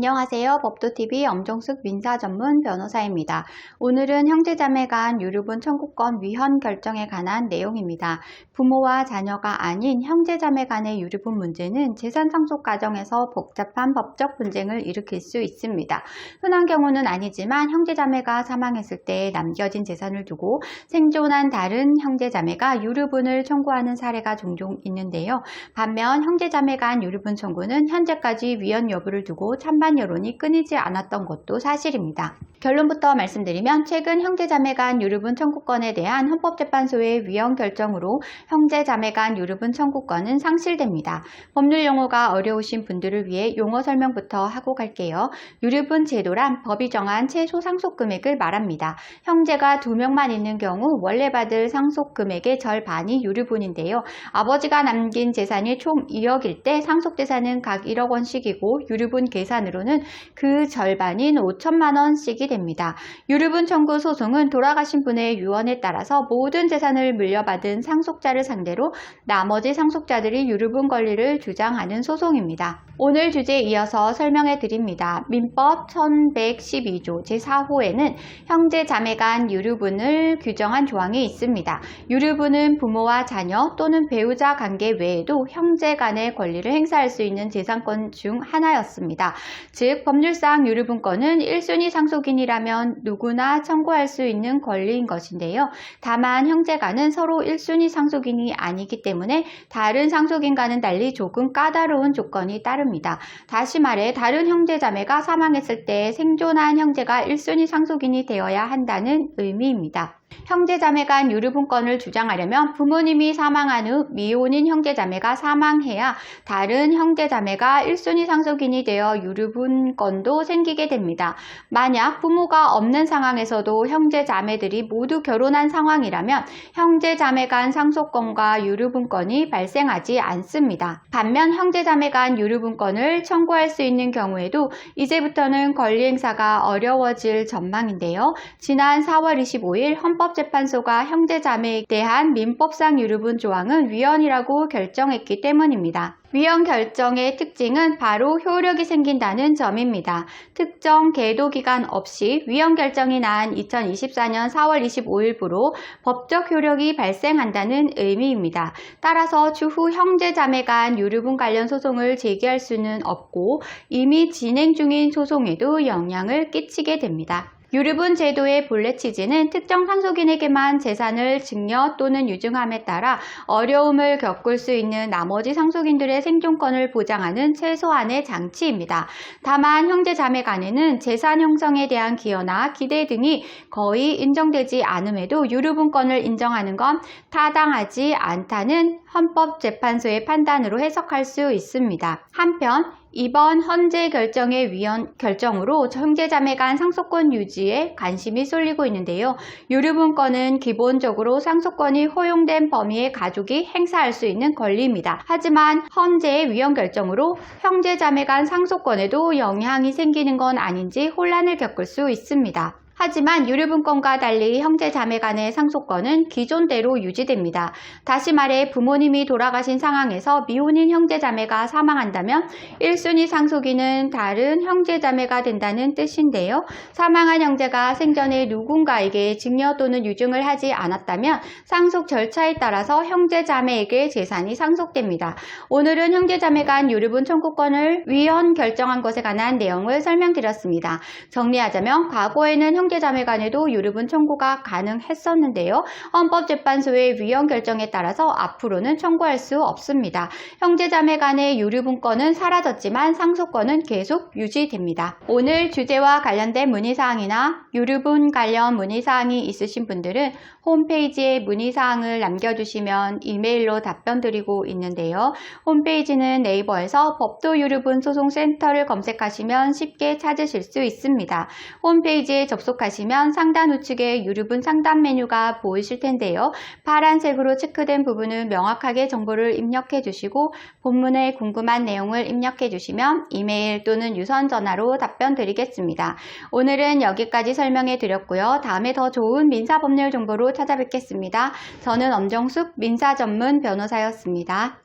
안녕하세요. 법도TV 엄정숙 민사전문 변호사입니다. 오늘은 형제자매 간 유류분 청구권 위헌 결정에 관한 내용입니다. 부모와 자녀가 아닌 형제자매 간의 유류분 문제는 재산 상속 과정에서 복잡한 법적 분쟁을 일으킬 수 있습니다. 흔한 경우는 아니지만 형제자매가 사망했을 때 남겨진 재산을 두고 생존한 다른 형제자매가 유류분을 청구하는 사례가 종종 있는데요. 반면 형제자매 간 유류분 청구는 현재까지 위헌 여부를 두고 찬반 여론이 끊이지 않았던 것도 사실입니다. 결론부터 말씀드리면 최근 형제자매 간 유류분 청구권에 대한 헌법재판소의 위헌 결정으로 형제자매 간 유류분 청구권은 상실됩니다. 법률 용어가 어려우신 분들을 위해 용어 설명부터 하고 갈게요. 유류분 제도란 법이 정한 최소 상속 금액을 말합니다. 형제가 2명만 있는 경우 원래 받을 상속 금액의 절반이 유류분인데요. 아버지가 남긴 재산이 총 2억일 때 상속 재산은 각 1억 원씩이고 유류분 계산으로는 그 절반인 5천만 원씩이 됩니다. 유류분 청구 소송은 돌아가신 분의 유언에 따라서 모든 재산을 물려받은 상속자를 상대로 나머지 상속자들이 유류분 권리를 주장하는 소송입니다. 오늘 주제에 이어서 설명해 드립니다. 민법 1112조 제4호에는 형제자매 간 유류분을 규정한 조항이 있습니다. 유류분은 부모와 자녀 또는 배우자 관계 외에도 형제 간의 권리를 행사할 수 있는 재산권 중 하나였습니다. 즉 법률상 유류분권은 1순위 상속인이라면 누구나 청구할 수 있는 권리인 것인데요. 다만 형제간은 서로 1순위 상속인이 아니기 때문에 다른 상속인과는 달리 조금 까다로운 조건이 따릅니다. 다시 말해 다른 형제자매가 사망했을 때 생존한 형제가 1순위 상속인이 되어야 한다는 의미입니다. 형제자매 간 유류분권을 주장하려면 부모님이 사망한 후 미혼인 형제자매가 사망해야 다른 형제자매가 1순위 상속인이 되어 유류분권도 생기게 됩니다. 만약 부모가 없는 상황에서도 형제자매들이 모두 결혼한 상황이라면 형제자매 간 상속권과 유류분권이 발생하지 않습니다. 반면 형제자매 간 유류분권을 청구할 수 있는 경우에도 이제부터는 권리 행사가 어려워질 전망인데요. 지난 4월 25일 헌법재판소가 형제자매에 대한 민법상 유류분 조항은 위헌이라고 결정했기 때문입니다. 위헌 결정의 특징은 바로 효력이 생긴다는 점입니다. 특정 계도 기간 없이 위헌 결정이 난 2024년 4월 25일부로 법적 효력이 발생한다는 의미입니다. 따라서 추후 형제자매 간 유류분 관련 소송을 제기할 수는 없고 이미 진행 중인 소송에도 영향을 끼치게 됩니다. 유류분 제도의 본래 취지는 특정 상속인에게만 재산을 증여 또는 유증함에 따라 어려움을 겪을 수 있는 나머지 상속인들의 생존권을 보장하는 최소한의 장치입니다. 다만 형제자매 간에는 재산 형성에 대한 기여나 기대 등이 거의 인정되지 않음에도 유류분권을 인정하는 건 타당하지 않다는 헌법재판소의 판단으로 해석할 수 있습니다. 한편 이번 헌재 결정의 위헌 결정으로 형제자매 간 상속권 유지에 관심이 쏠리고 있는데요. 유류분권은 기본적으로 상속권이 허용된 범위의 가족이 행사할 수 있는 권리입니다. 하지만 헌재의 위헌 결정으로 형제자매 간 상속권에도 영향이 생기는 건 아닌지 혼란을 겪을 수 있습니다. 하지만 유류분권과 달리 형제자매 간의 상속권은 기존대로 유지됩니다. 다시 말해 부모님이 돌아가신 상황에서 미혼인 형제자매가 사망한다면 1순위 상속인은 다른 형제자매가 된다는 뜻인데요. 사망한 형제가 생전에 누군가에게 증여 또는 유증을 하지 않았다면 상속 절차에 따라서 형제자매에게 재산이 상속됩니다. 오늘은 형제자매 간 유류분 청구권을 위헌 결정한 것에 관한 내용을 설명드렸습니다. 정리하자면 과거에는 형제자매 간에도 유류분 청구가 가능했었는데요. 헌법재판소의 위헌 결정에 따라서 앞으로는 청구할 수 없습니다. 형제자매 간의 유류분권은 사라졌지만 상속권은 계속 유지됩니다. 오늘 주제와 관련된 문의사항이나 유류분 관련 문의사항이 있으신 분들은 홈페이지에 문의사항을 남겨주시면 이메일로 답변드리고 있는데요. 홈페이지는 네이버에서 법도유류분 소송센터를 검색하시면 쉽게 찾으실 수 있습니다. 홈페이지에 접속하시면 상단 우측에 유류분 상담 메뉴가 보이실 텐데요. 파란색으로 체크된 부분은 명확하게 정보를 입력해 주시고 본문에 궁금한 내용을 입력해 주시면 이메일 또는 유선 전화로 답변 드리겠습니다. 오늘은 여기까지 설명해 드렸고요. 다음에 더 좋은 민사법률 정보로 찾아뵙겠습니다. 저는 엄정숙 민사전문 변호사였습니다.